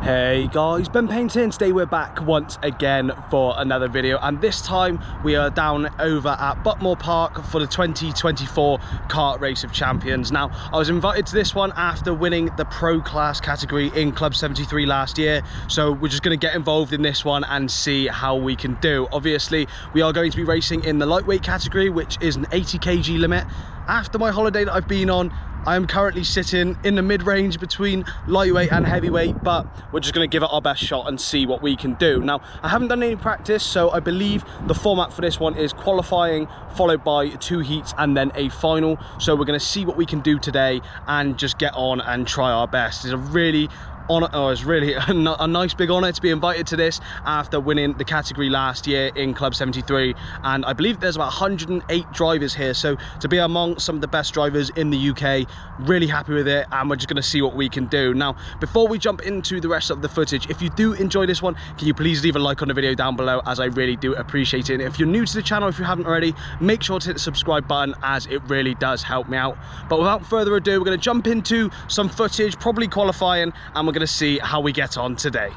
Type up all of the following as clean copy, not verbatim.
Hey guys, Ben Painter, and today we're back once again for another video, and this time we are down over at Buckmore Park for the 2024 Kart Race of Champions. Now, I was invited to this one after winning the Pro Class category in Club 73 last year, so we're just going to get involved in this one and see how we can do. Obviously, we are going to be racing in the lightweight category, which is an 80 kg limit. After my holiday that I've been on, I am currently sitting in the mid-range between lightweight and heavyweight, but we're just going to give it our best shot and see what we can do. Now, I haven't done any practice, so I believe the format for this one is qualifying, followed by 2 heats and then a final. So we're going to see what we can do today and just get on and try our best. It's a really it's really a nice big honour to be invited to this after winning the category last year in Club 73, and I believe there's about 108 drivers here, so to be among some of the best drivers in the UK, really happy with it, and we're just going to see what we can do. Now, before we jump into the rest of the footage, if you do enjoy this one, can you please leave a like on the video down below, as I really do appreciate it. And if you're new to the channel, if you haven't already, make sure to hit the subscribe button, as it really does help me out. But without further ado, we're going to jump into some footage, probably qualifying, and we're going to see how we get on today.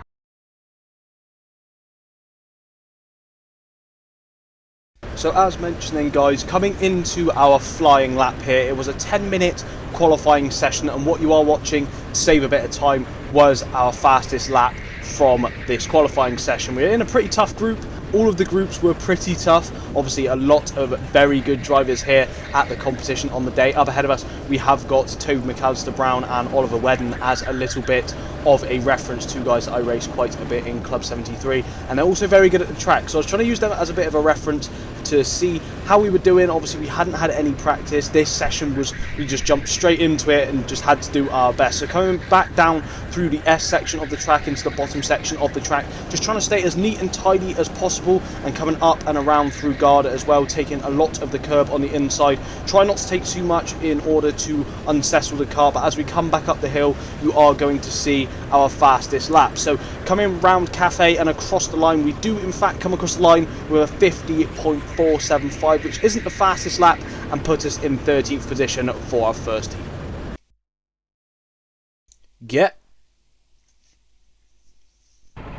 So as mentioned then guys, coming into our flying lap here, it was a 10-minute qualifying session, and what you are watching to save a bit of time was our fastest lap from this qualifying session. We're in a pretty tough group. All of the groups were pretty tough. Obviously a lot of very good drivers here at the competition on the day. Up ahead of us we have got Toby McAllister-Brown and Oliver Wedden as a little bit of a reference, to guys that I raced quite a bit in Club 73, and they're also very good at the track, so I was trying to use them as a bit of a reference to see how we were doing. Obviously we hadn't had any practice. This session was, we just jumped straight into it and just had to do our best. So coming back down through the S section of the track into the bottom section of the track, just trying to stay as neat and tidy as possible, and coming up and around through Garda as well, taking a lot of the curb on the inside. Try not to take too much in order to unsettle the car, but as we come back up the hill you are going to see our fastest lap. So coming round Cafe and across the line, we do in fact come across the line with a 50.475, which isn't the fastest lap, and put us in 13th position for our first heat.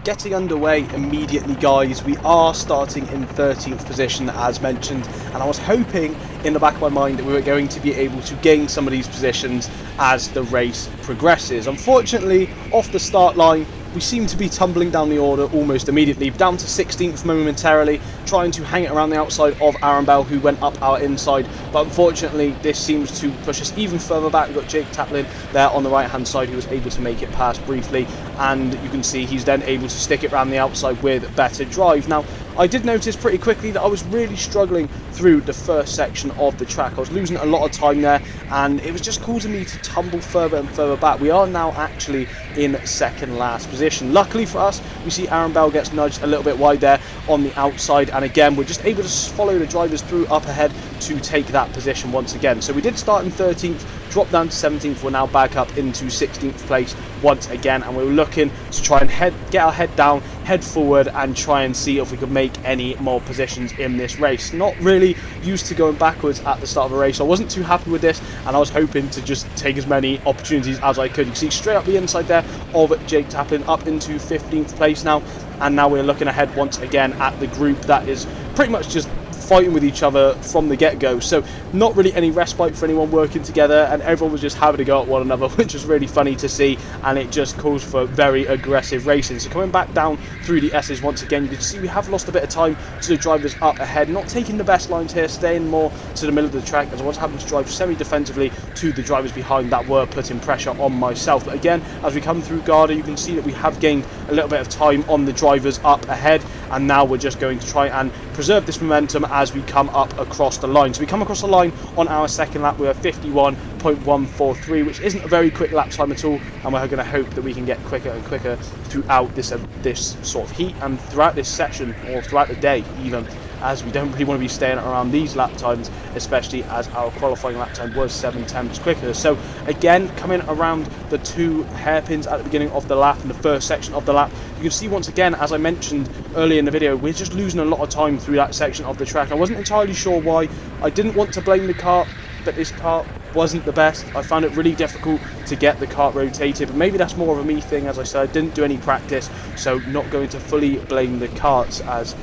Getting underway immediately guys, we are starting in 13th position as mentioned, and I was hoping in the back of my mind that we were going to be able to gain some of these positions as the race progresses. Unfortunately, off the start line we seem to be tumbling down the order almost immediately, down to 16th momentarily, trying to hang it around the outside of Aaron Bell, who went up our inside, but unfortunately this seems to push us even further back. We've got Jake Taplin there on the right hand side, who was able to make it past briefly, and you can see he's then able to stick it around the outside with better drive. Now, I did notice pretty quickly that I was really struggling through the first section of the track. I was losing a lot of time there, and it was just causing me to tumble further and further back. We are now actually in second last position. Luckily for us, we see Aaron Bell gets nudged a little bit wide there on the outside, and again we're just able to follow the drivers through up ahead to take that position once again. So we did start in 13th, dropped down to 17th, we're now back up into 16th place once again, and we're looking to try and get our head down, head forward, and try and see if we could make any more positions in this race. Not really used to going backwards at the start of a race, so I wasn't too happy with this, and I was hoping to just take as many opportunities as I could. You can see straight up the inside there of Jake Taplin, up into 15th place now, and now we're looking ahead once again at the group that is pretty much just fighting with each other from the get-go, so not really any respite for anyone working together, and everyone was just having a go at one another, which was really funny to see, and it just calls for very aggressive racing. So coming back down through the S's once again, you can see we have lost a bit of time to the drivers up ahead, not taking the best lines here, staying more to the middle of the track, as I was having to drive semi-defensively to the drivers behind that were putting pressure on myself. But again, as we come through Garda, you can see that we have gained a little bit of time on the drivers up ahead, and now we're just going to try and preserve this momentum as we come up across the line. So we come across the line on our second lap with a 51.143, which isn't a very quick lap time at all, and we're going to hope that we can get quicker and quicker throughout this sort of heat, and throughout this session, or throughout the day even, as we don't really want to be staying around these lap times, especially as our qualifying lap time was 7/10 quicker. So again, coming around the 2 hairpins at the beginning of the lap, in the first section of the lap, you can see once again, as I mentioned earlier in the video, we're just losing a lot of time through that section of the track. I wasn't entirely sure why. I didn't want to blame the kart, but this kart wasn't the best. I found it really difficult to get the kart rotated, but maybe that's more of a me thing. As I said, I didn't do any practice, so not going to fully blame the karts, as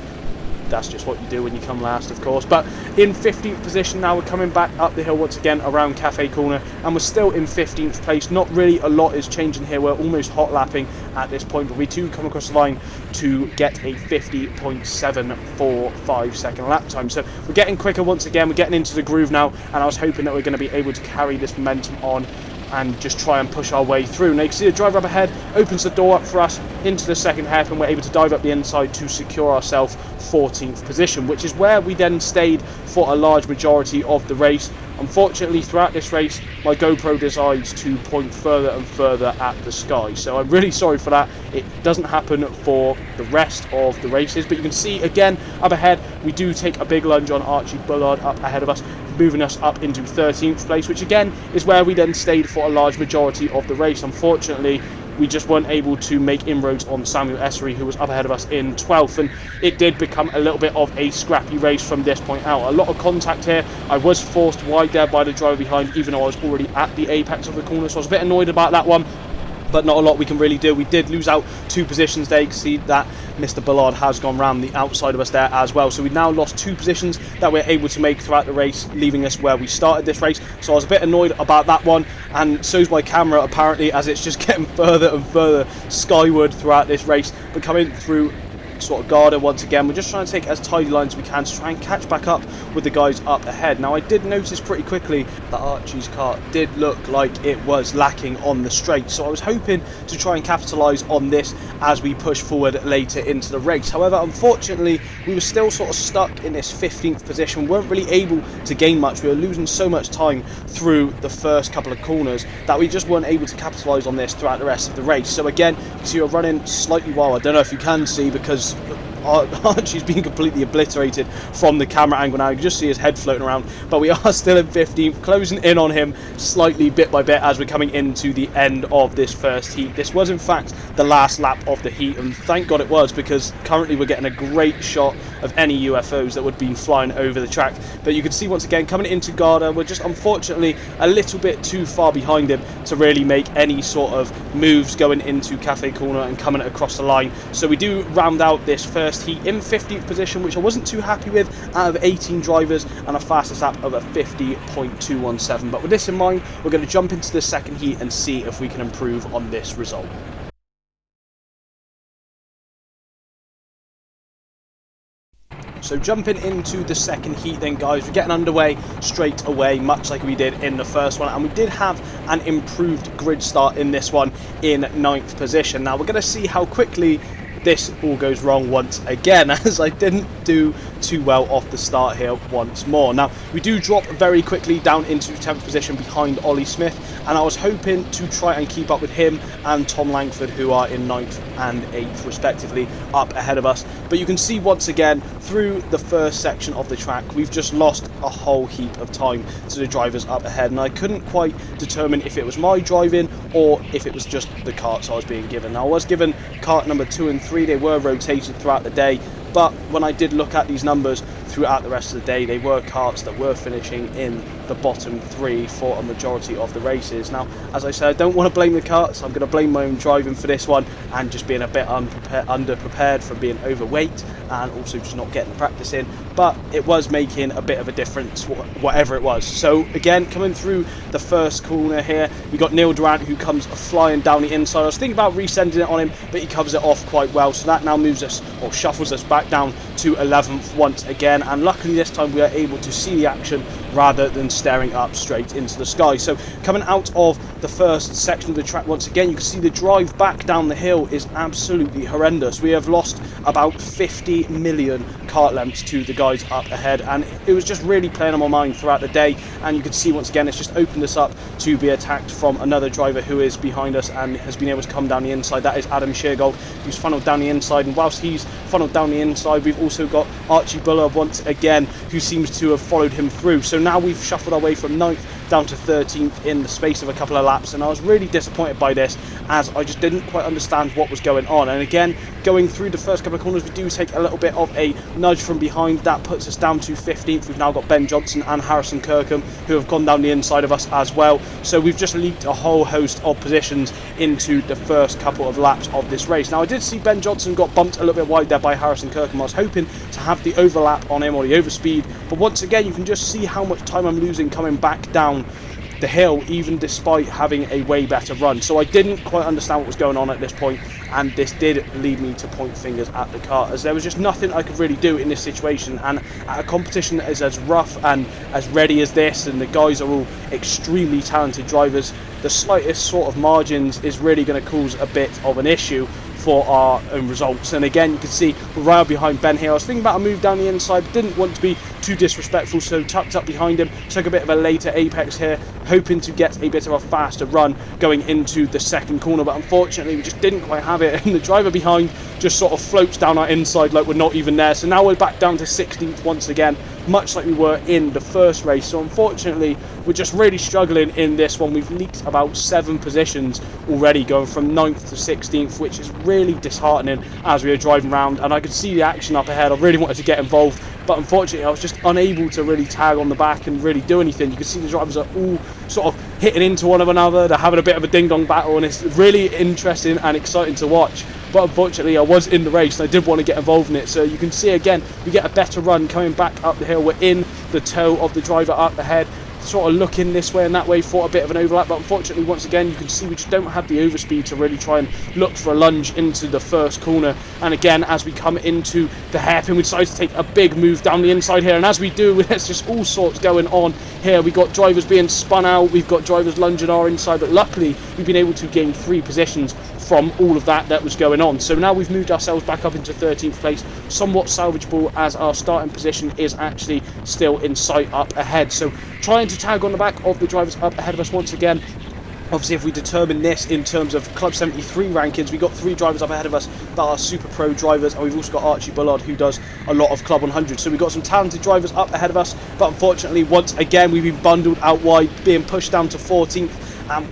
that's just what you do when you come last, of course. But in 15th position now, we're coming back up the hill once again around Cafe Corner, and we're still in 15th place. Not really a lot is changing here. We're almost hot lapping at this point, but we do come across the line to get a 50.745 second lap time. So we're getting quicker once again. We're getting into the groove now, and I was hoping that we're going to be able to carry this momentum on and just try and push our way through. Now you can see the driver up ahead opens the door up for us into the second hairpin. We're able to dive up the inside to secure ourselves 14th position, which is where we then stayed for a large majority of the race. Unfortunately, throughout this race, my GoPro decides to point further and further at the sky, so I'm really sorry for that. It doesn't happen for the rest of the races, but you can see again up ahead we do take a big lunge on Archie Bullard up ahead of us, moving us up into 13th place, which again is where we then stayed for a large majority of the race. Unfortunately, we just weren't able to make inroads on Samuel Essery, who was up ahead of us in 12th, and it did become a little bit of a scrappy race from this point out. A lot of contact here. I was forced wide there by the driver behind, even though I was already at the apex of the corner, so I was a bit annoyed about that one, but not a lot we can really do. We did lose out 2 positions there. You can see that Mr. Bullard has gone round the outside of us there as well, so we've now lost 2 positions that we're able to make throughout the race, leaving us where we started this race. So I was a bit annoyed about that one, and so's my camera apparently, as it's just getting further and further skyward throughout this race. But coming through sort of Garda once again, we're just trying to take as tidy lines as we can to try and catch back up with the guys up ahead. Now I did notice pretty quickly that Archie's kart did look like it was lacking on the straight, so I was hoping to try and capitalise on this as we push forward later into the race. However, unfortunately, we were still sort of stuck in this 15th position. We weren't really able to gain much. We were losing so much time through the first couple of corners that we just weren't able to capitalise on this throughout the rest of the race. So again, you can see we're running slightly wild. I don't know if you can see, because Archie's been completely obliterated from the camera angle now. You can just see his head floating around, but we are still in 15th, closing in on him slightly bit by bit as we're coming into the end of this first heat. This was in fact the last lap of the heat, and thank God it was, because currently we're getting a great shot of any UFOs that would be flying over the track. But you can see once again coming into Garda, we're just unfortunately a little bit too far behind him to really make any sort of moves going into Cafe Corner and coming across the line. So we do round out this first heat in 15th position, which I wasn't too happy with out of 18 drivers, and a fastest lap of a 50.217. But with this in mind, we're going to jump into the second heat and see if we can improve on this result. So jumping into the second heat then, guys, we're getting underway straight away, much like we did in the first one, and we did have an improved grid start in this one in 9th position. Now we're going to see how quickly this all goes wrong once again, as I didn't do too well off the start here once more. Now we do drop very quickly down into 10th position behind Ollie Smith, and I was hoping to try and keep up with him and Tom Langford, who are in 9th and 8th respectively, up ahead of us. But you can see once again through the first section of the track we've just lost a whole heap of time to the drivers up ahead, and I couldn't quite determine if it was my driving or if it was just the karts I was being given. Now I was given kart number 2 and 3, they were rotated throughout the day, but when I did look at these numbers throughout the rest of the day, they were karts that were finishing in the bottom 3 for a majority of the races. Now, as I said, I don't want to blame the karts. I'm going to blame my own driving for this one, and just being a bit underprepared from being overweight, and also just not getting the practice in. But it was making a bit of a difference, whatever it was. So again, coming through the first corner here, we got Neil Durant, who comes flying down the inside. I was thinking about resending it on him, but he covers it off quite well. So that now moves us, or shuffles us back down to 11th once again. And luckily this time we are able to see the action rather than staring up straight into the sky. So coming out of the first section of the track once again, you can see the drive back down the hill is absolutely horrendous. We have lost about 50 million kart lengths to the guys up ahead, and it was just really playing on my mind throughout the day. And you can see once again it's just opened us up to be attacked from another driver who is behind us and has been able to come down the inside. That is Adam Sheargold, who's funneled down the inside, and whilst he's funneled down the inside, we've also got Archie Bullard once again, who seems to have followed him through. So now we've shuffled our way from 9th down to 13th in the space of a couple of laps, and I was really disappointed by this, as I just didn't quite understand what was going on. And again, going through the first couple of corners, we do take a little bit of a nudge from behind. That puts us down to 15th. We've now got Ben Johnson and Harrison Kirkham who have gone down the inside of us as well, so we've just leaked a whole host of positions into the first couple of laps of this race. Now, I did see Ben Johnson got bumped a little bit wide there by Harrison Kirkham. I was hoping to have the overlap on him, or the overspeed, but once again you can just see how much time I'm losing coming back down the hill, even despite having a way better run. So I didn't quite understand what was going on at this point, and this did lead me to point fingers at the car, as there was just nothing I could really do in this situation. And at a competition that is as rough and as ready as this, and the guys are all extremely talented drivers, the slightest sort of margins is really going to cause a bit of an issue for our own results. And again, you can see we're right behind Ben here. I was thinking about a move down the inside, but didn't want to be too disrespectful, so tucked up behind him, took a bit of a later apex here, hoping to get a bit of a faster run going into the second corner, but unfortunately we just didn't quite have it, and the driver behind just sort of floats down our inside like we're not even there. So now we're back down to 16th once again, much like we were in the first race. So unfortunately we're just really struggling in this one. We've leaked about 7 positions already, going from 9th to 16th, which is really disheartening as we were driving around, and I could see the action up ahead. I really wanted to get involved, but unfortunately I was just unable to really tag on the back and really do anything. You can see the drivers are all sort of hitting into one another, they're having a bit of a ding-dong battle, and it's really interesting and exciting to watch. But unfortunately I was in the race and I did want to get involved in it. So you can see again, we get a better run coming back up the hill. We're in the toe of the driver up ahead, sort of looking this way and that way for a bit of an overlap, but unfortunately once again you can see we just don't have the overspeed to really try and look for a lunge into the first corner. And again, as we come into the hairpin, we decide to take a big move down the inside here, and as we do, there's just all sorts going on here. We've got drivers being spun out, we've got drivers lunging our inside, but luckily we've been able to gain 3 positions from all of that was going on. So now we've moved ourselves back up into 13th place, somewhat salvageable as our starting position is actually still in sight up ahead. So trying to tag on the back of the drivers up ahead of us once again. Obviously, if we determine this in terms of Club 73 rankings, we've got 3 drivers up ahead of us that are super pro drivers, and we've also got Archie Bullard, who does a lot of Club 100. So we've got some talented drivers up ahead of us, but unfortunately once again we've been bundled out wide, being pushed down to 14th.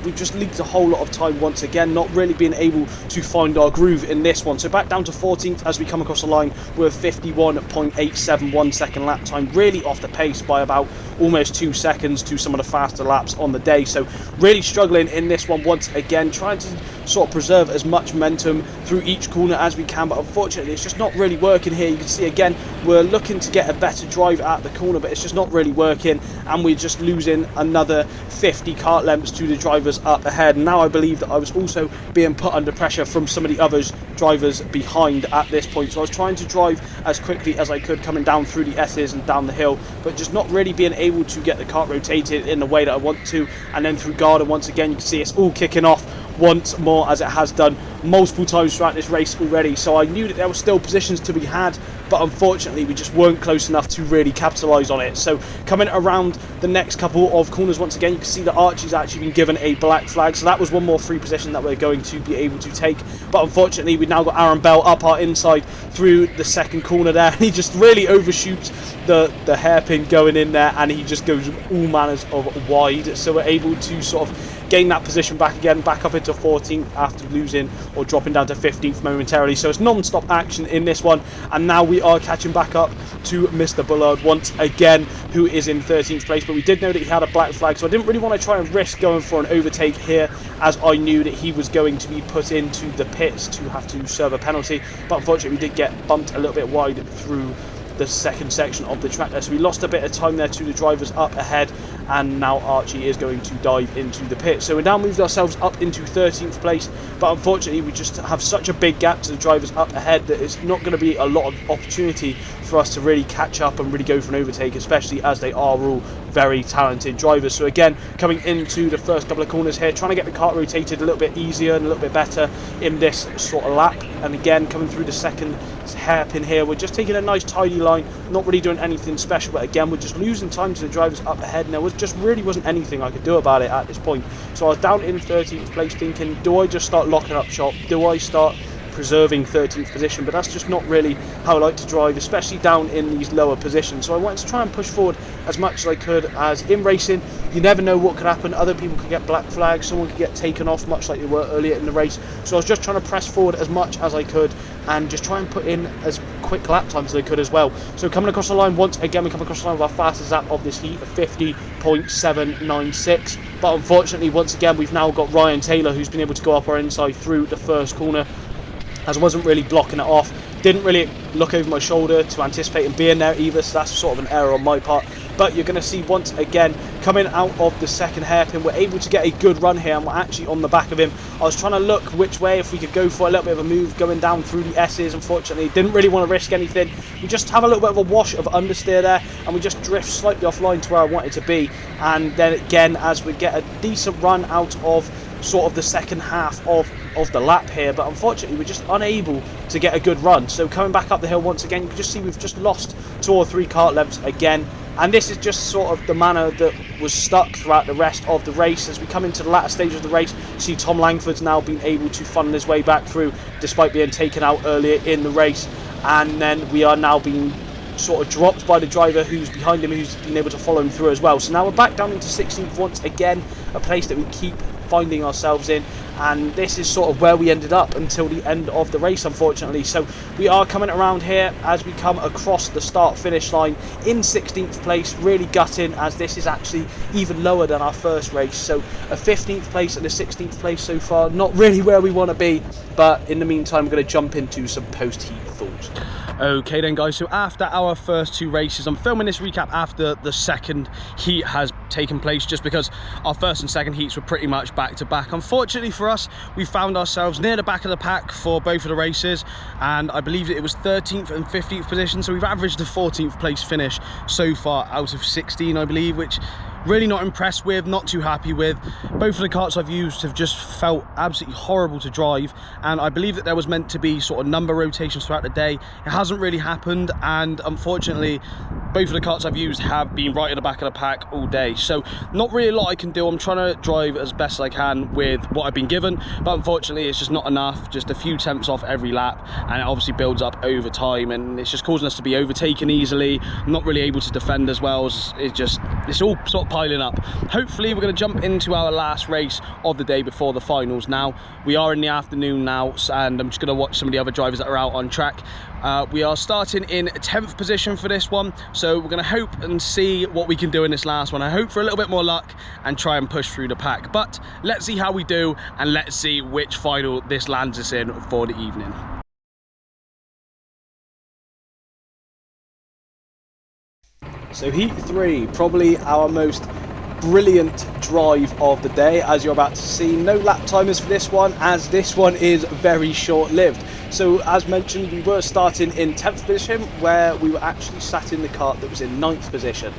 We've just leaked a whole lot of time once again, not really being able to find our groove in this one. So back down to 14th as we come across the line with 51.871 second lap time, really off the pace by about almost 2 seconds to some of the faster laps on the day. So really struggling in this one once again, trying to sort of preserve as much momentum through each corner as we can, but unfortunately it's just not really working here. You can see again we're looking to get a better drive at the corner, but it's just not really working, and we're just losing another 50 kart lengths to the drivers up ahead. And now I believe that I was also being put under pressure from some of the other drivers behind at this point, so I was trying to drive as quickly as I could coming down through the S's and down the hill, but just not really being able to get the kart rotated in the way that I want to. And then through Garden once again, you can see it's all kicking off once more, as it has done multiple times throughout this race already. So I knew that there were still positions to be had, but unfortunately we just weren't close enough to really capitalise on it. So coming around the next couple of corners once again, you can see that Archie's actually been given a black flag, so that was one more free position that we're going to be able to take. But unfortunately we've now got Aaron Bell up our inside through the second corner there, and he just really overshoots the hairpin going in there, and he just goes all manners of wide. So we're able to sort of gain that position back again, back up into 14th after losing or dropping down to 15th momentarily. So it's non-stop action in this one, and now we are catching back up to Mr. Bullard once again, who is in 13th place. But we did know that he had a black flag, so I didn't really want to try and risk going for an overtake here, as I knew that he was going to be put into the pits to have to serve a penalty. But unfortunately we did get bumped a little bit wide through the second section of the track there, so we lost a bit of time there to the drivers up ahead, and now Archie is going to dive into the pit. So we now moved ourselves up into 13th place, but unfortunately we just have such a big gap to the drivers up ahead that it's not going to be a lot of opportunity for us to really catch up and really go for an overtake, especially as they are all very talented drivers. So again, coming into the first couple of corners here, trying to get the kart rotated a little bit easier and a little bit better in this sort of lap. And again, coming through the second hairpin here, we're just taking a nice tidy line, not really doing anything special, but again we're just losing time to the drivers up ahead, and there was just really wasn't anything I could do about it at this point. So I was down in 13th place thinking, do I just start locking up shop? Do I start preserving 13th position, but that's just not really how I like to drive, especially down in these lower positions. So I wanted to try and push forward as much as I could, as in racing you never know what could happen. Other people could get black flags, someone could get taken off, much like they were earlier in the race. So I was just trying to press forward as much as I could and just try and put in as quick lap times as I could as well. So coming across the line, once again we come across the line with our fastest lap of this heat of 50.796, but unfortunately once again we've now got Ryan Taylor, who's been able to go up our inside through the first corner, as I wasn't really blocking it off. Didn't really look over my shoulder to anticipate him being there either, so that's sort of an error on my part. But you're going to see once again, coming out of the second hairpin, we're able to get a good run here, and we're actually on the back of him. I was trying to look which way, if we could go for a little bit of a move going down through the S's. Unfortunately, didn't really want to risk anything. We just have a little bit of a wash of understeer there, and we just drift slightly offline to where I wanted to be. And then again, as we get a decent run out of sort of the second half of the lap here, but unfortunately we're just unable to get a good run. So coming back up the hill once again, you can just see we've just lost 2 or 3 kart lengths again, and this is just sort of the manner that was stuck throughout the rest of the race. As we come into the latter stages of the race, you see Tom Langford's now been able to funnel his way back through despite being taken out earlier in the race, and then we are now being sort of dropped by the driver who's behind him, who's been able to follow him through as well. So now we're back down into 16th once again, a place that we keep finding ourselves in, and this is sort of where we ended up until the end of the race, unfortunately. So we are coming around here as we come across the start finish line in 16th place, really gutting, as this is actually even lower than our first race. So a 15th place and a 16th place so far, not really where we want to be, but in the meantime we're going to jump into some post-heat thoughts. Okay then guys, so after our first 2 races, I'm filming this recap after the second heat has taken place, just because our first and second heats were pretty much back to back. Unfortunately for us, we found ourselves near the back of the pack for both of the races, and I believe it was 13th and 15th position, so we've averaged a 14th place finish so far out of 16, I believe, which really not impressed with, not too happy with. Both of the karts I've used have just felt absolutely horrible to drive, and I believe that there was meant to be sort of number rotations throughout the day. It hasn't really happened, and unfortunately both of the karts I've used have been right at the back of the pack all day, so not really a lot I can do. I'm trying to drive as best I can with what I've been given, but unfortunately it's just not enough. Just a few tenths off every lap, and it obviously builds up over time, and it's just causing us to be overtaken easily. I'm not really able to defend as well. It's all sort of piling up. Hopefully we're going to jump into our last race of the day before the finals. Now we are in the afternoon now, and I'm just going to watch some of the other drivers that are out on track. We are starting in 10th position for this one, so we're going to hope and see what we can do in this last one. I hope for a little bit more luck and try and push through the pack, but let's see how we do, and let's see which final this lands us in for the evening. So heat 3, probably our most brilliant drive of the day, as you're about to see. No lap timers for this one, as this one is very short-lived. So as mentioned, we were starting in 10th position, where we were actually sat in the kart that was in 9th position.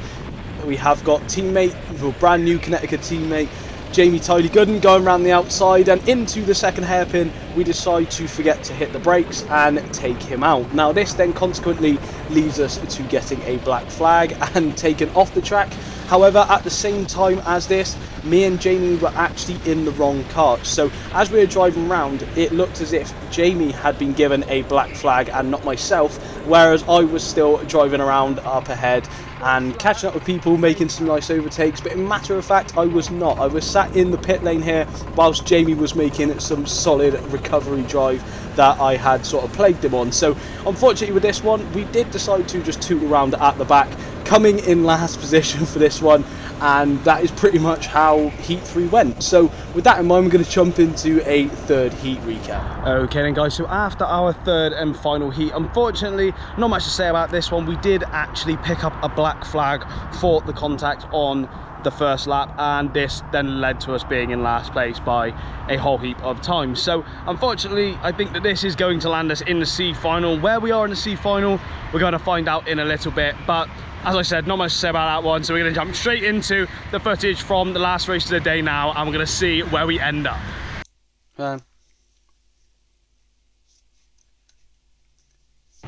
We have got teammate, well, brand new Connecticut teammate, Jamie Tidy Gooden, going around the outside, and into the second hairpin we decide to forget to hit the brakes and take him out. Now this then consequently leads us to getting a black flag and taken off the track. However, at the same time as this, me and Jamie were actually in the wrong kart. So as we were driving around, it looked as if Jamie had been given a black flag and not myself, whereas I was still driving around up ahead and catching up with people, making some nice overtakes. But in matter of fact, I was not. I was sat in the pit lane here whilst Jamie was making some solid recovery drive that I had sort of plagued him on. So unfortunately with this one, we did decide to just toot around at the back, coming in last position for this one, and that is pretty much how heat 3 went. So with that in mind, we're going to jump into a third heat recap. Okay then guys, so after our third and final heat, unfortunately not much to say about this one. We did actually pick up a black flag for the contact on the first lap, and this then led to us being in last place by a whole heap of time. So unfortunately I think that this is going to land us in the C final. Where we are in the C final, we're going to find out in a little bit, but as I said, not much to say about that one, so we're going to jump straight into the footage from the last race of the day now, and we're going to see where we end up.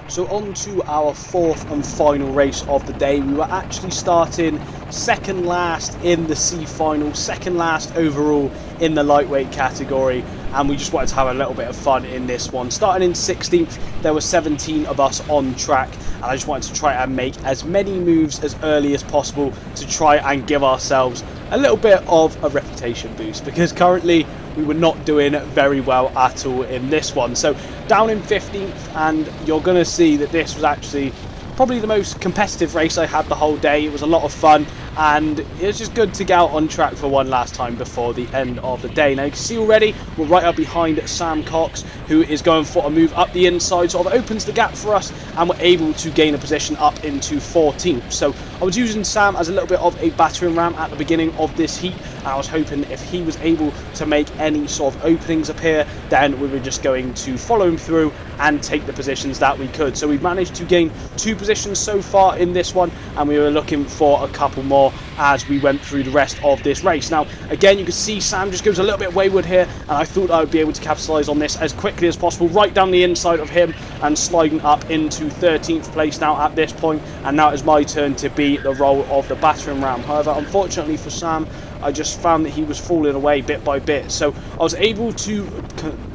So on to our fourth and final race of the day. We were actually starting second last in the C final, second last overall in the lightweight category, and we just wanted to have a little bit of fun in this one. Starting in 16th, there were 17 of us on track, and I just wanted to try and make as many moves as early as possible to try and give ourselves a little bit of a reputation boost, because currently we were not doing very well at all in this one. So down in 15th, and you're going to see that this was actually probably the most competitive race I had the whole day. It was a lot of fun, and it was just good to get out on track for one last time before the end of the day. Now you can see already we're right up behind Sam Cox, who is going for a move up the inside, sort of opens the gap for us, and we're able to gain a position up into 14th. So I was using Sam as a little bit of a battering ram at the beginning of this heat, and I was hoping if he was able to make any sort of openings appear, then we were just going to follow him through and take the positions that we could. So we've managed to gain 2 positions so far in this one, and we were looking for a couple more as we went through the rest of this race. Now again, you can see Sam just goes a little bit wayward here, and I thought I would be able to capitalise on this as quickly as possible, right down the inside of him and sliding up into 13th place now at this point. And now it's my turn to be the role of the battering ram. However, unfortunately for Sam, I just found that he was falling away bit by bit, so I was able to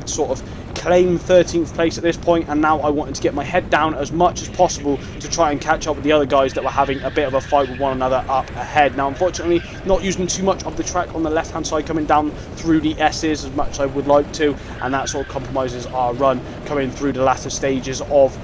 sort of claim 13th place at this point, and now I wanted to get my head down as much as possible to try and catch up with the other guys that were having a bit of a fight with one another up ahead. Now unfortunately, not using too much of the track on the left hand side coming down through the S's as much as I would like to, and that sort of compromises our run coming through the latter stages of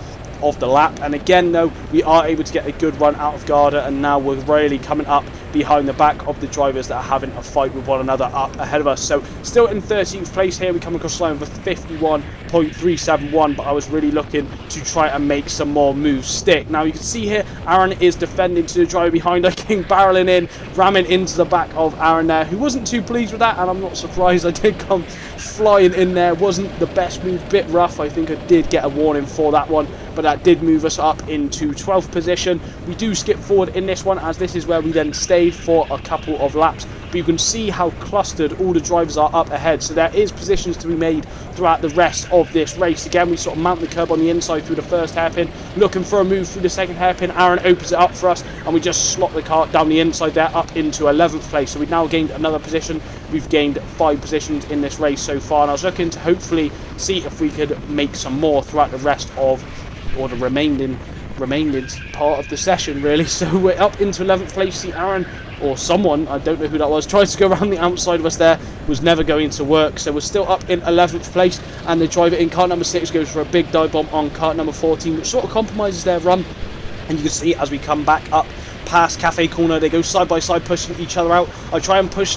the lap. And again though, we are able to get a good run out of Garda, and now we're really coming up behind the back of the drivers that are having a fight with one another up ahead of us. So still in 13th place here, we come across the line with a 51.371, but I was really looking to try and make some more moves stick. Now you can see here Aaron is defending to the driver behind. I came barreling in, ramming into the back of Aaron there, who wasn't too pleased with that, and I'm not surprised. I did come flying in there. Wasn't the best move, bit rough. I think I did get a warning for that one, but that did move us up into 12th position. We do skip forward in this one, as this is where we then stayed for a couple of laps, but you can see how clustered all the drivers are up ahead, so there is positions to be made throughout the rest of this race. Again, we sort of mount the curb on the inside through the first hairpin, looking for a move through the second hairpin. Aaron opens it up for us, and we just slot the car down the inside there up into 11th place. So we've now gained another position. We've gained 5 positions in this race so far, and I was looking to hopefully see if we could make some more throughout the rest of, or the remaining part of the session really. So we're up into 11th place. See Aaron, or someone, I don't know who that was, tried to go around the outside of us there, was never going to work. So we're still up in 11th place, and the driver in car number 6 goes for a big dive bomb on car number 14, which sort of compromises their run. And you can see as we come back up past Cafe Corner, they go side by side pushing each other out. I try and push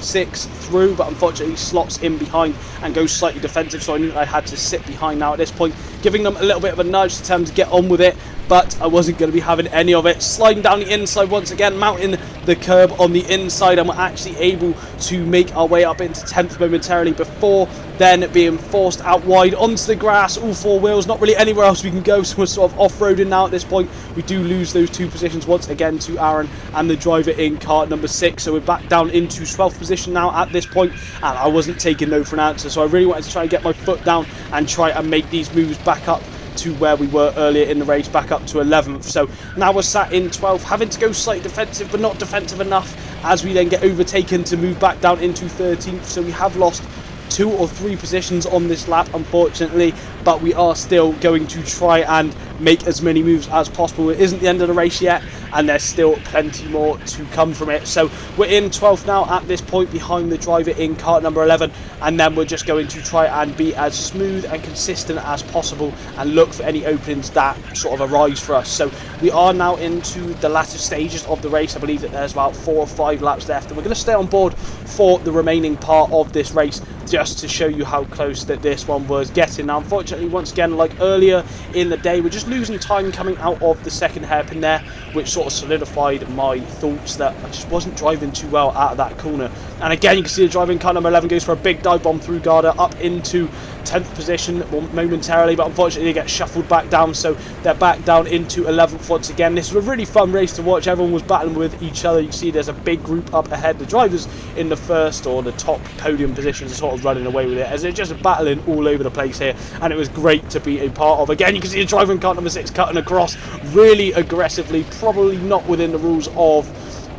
6 through, but unfortunately slots in behind and goes slightly defensive, so I knew I had to sit behind now at this point, giving them a little bit of a nudge to tell them to get on with it, but I wasn't going to be having any of it. Sliding down the inside once again, mounting the curb on the inside, and we're actually able to make our way up into 10th momentarily before then being forced out wide onto the grass, all 4 wheels, not really anywhere else we can go, so we're sort of off-roading now at this point. We do lose those 2 positions once again to Aaron and the driver in car number 6, so we're back down into 12th position now at this point, and I wasn't taking no for an answer, so I really wanted to try and get my foot down and try and make these moves back up to where we were earlier in the race, back up to 11th. So now we're sat in 12th, having to go slightly defensive, but not defensive enough, as we then get overtaken to move back down into 13th. So we have lost 2 or 3 positions on this lap, unfortunately, but we are still going to try and make as many moves as possible. It isn't the end of the race yet, and there's still plenty more to come from it. So we're in 12th now at this point, behind the driver in car number 11, and then we're just going to try and be as smooth and consistent as possible and look for any openings that sort of arise for us. So we are now into the latter stages of the race. I believe that there's about 4 or 5 laps left, and we're going to stay on board for the remaining part of this race, just to show you how close that this one was getting. Now unfortunately, once again, like earlier in the day, we're just losing time coming out of the second hairpin there, which sort of solidified my thoughts that I just wasn't driving too well out of that corner. And again, you can see the driver in car number 11 goes for a big dive bomb through Garda up into 10th position momentarily, but unfortunately they get shuffled back down, so they're back down into 11th once again. This was a really fun race to watch. Everyone was battling with each other. You can see there's a big group up ahead. The drivers in the first or the top podium positions are sort of running away with it, as they're just battling all over the place here, and it was great to be a part of. Again, you can see the driver in car number 6 cutting across really aggressively, probably not within the rules of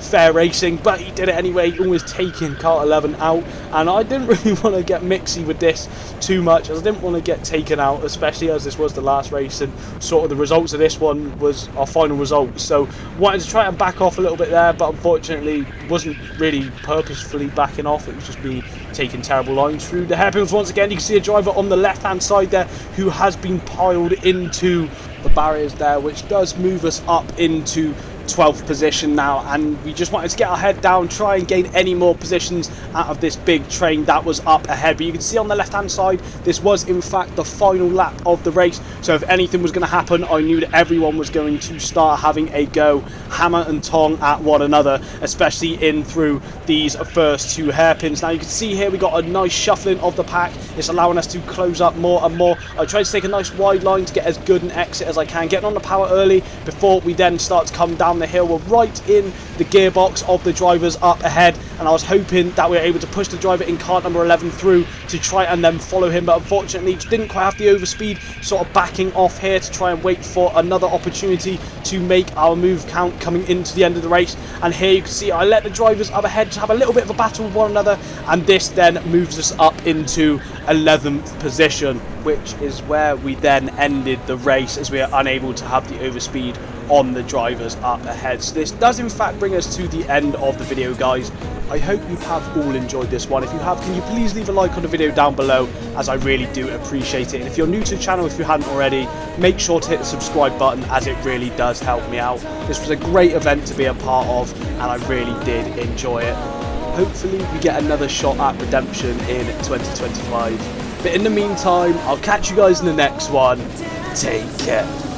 fair racing, but he did it anyway, almost taking Kart 11 out. And I didn't really want to get mixy with this too much, as I didn't want to get taken out, especially as this was the last race and sort of the results of this one was our final result. So wanted to try and back off a little bit there, but unfortunately wasn't really purposefully backing off. It was just me taking terrible lines through the hairpins. Once again, you can see a driver on the left hand side there who has been piled into the barriers there, which does move us up into 12th position now, and we just wanted to get our head down, try and gain any more positions out of this big train that was up ahead. But you can see on the left hand side, this was in fact the final lap of the race, so if anything was going to happen, I knew that everyone was going to start having a go, hammer and tong at one another, especially in through these first two hairpins. Now you can see here we got a nice shuffling of the pack. It's allowing us to close up more and more. I tried to take a nice wide line to get as good an exit as I can, getting on the power early before we then start to come down the hill. We're right in the gearbox of the drivers up ahead, and I was hoping that we were able to push the driver in cart number 11 through to try and then follow him, but unfortunately just didn't quite have the overspeed, sort of backing off here to try and wait for another opportunity to make our move count coming into the end of the race. And here you can see I let the drivers up ahead to have a little bit of a battle with one another, and this then moves us up into 11th position, which is where we then ended the race, as we are unable to have the overspeed on the drivers up ahead. So this does in fact bring us to the end of the video, guys. I hope you have all enjoyed this one. If you have, can you please leave a like on the video down below, as I really do appreciate it. And if you're new to the channel, if you hadn't already, make sure to hit the subscribe button, as it really does help me out. This was a great event to be a part of, and I really did enjoy it. Hopefully we get another shot at redemption in 2025. But in the meantime, I'll catch you guys in the next one. Take care.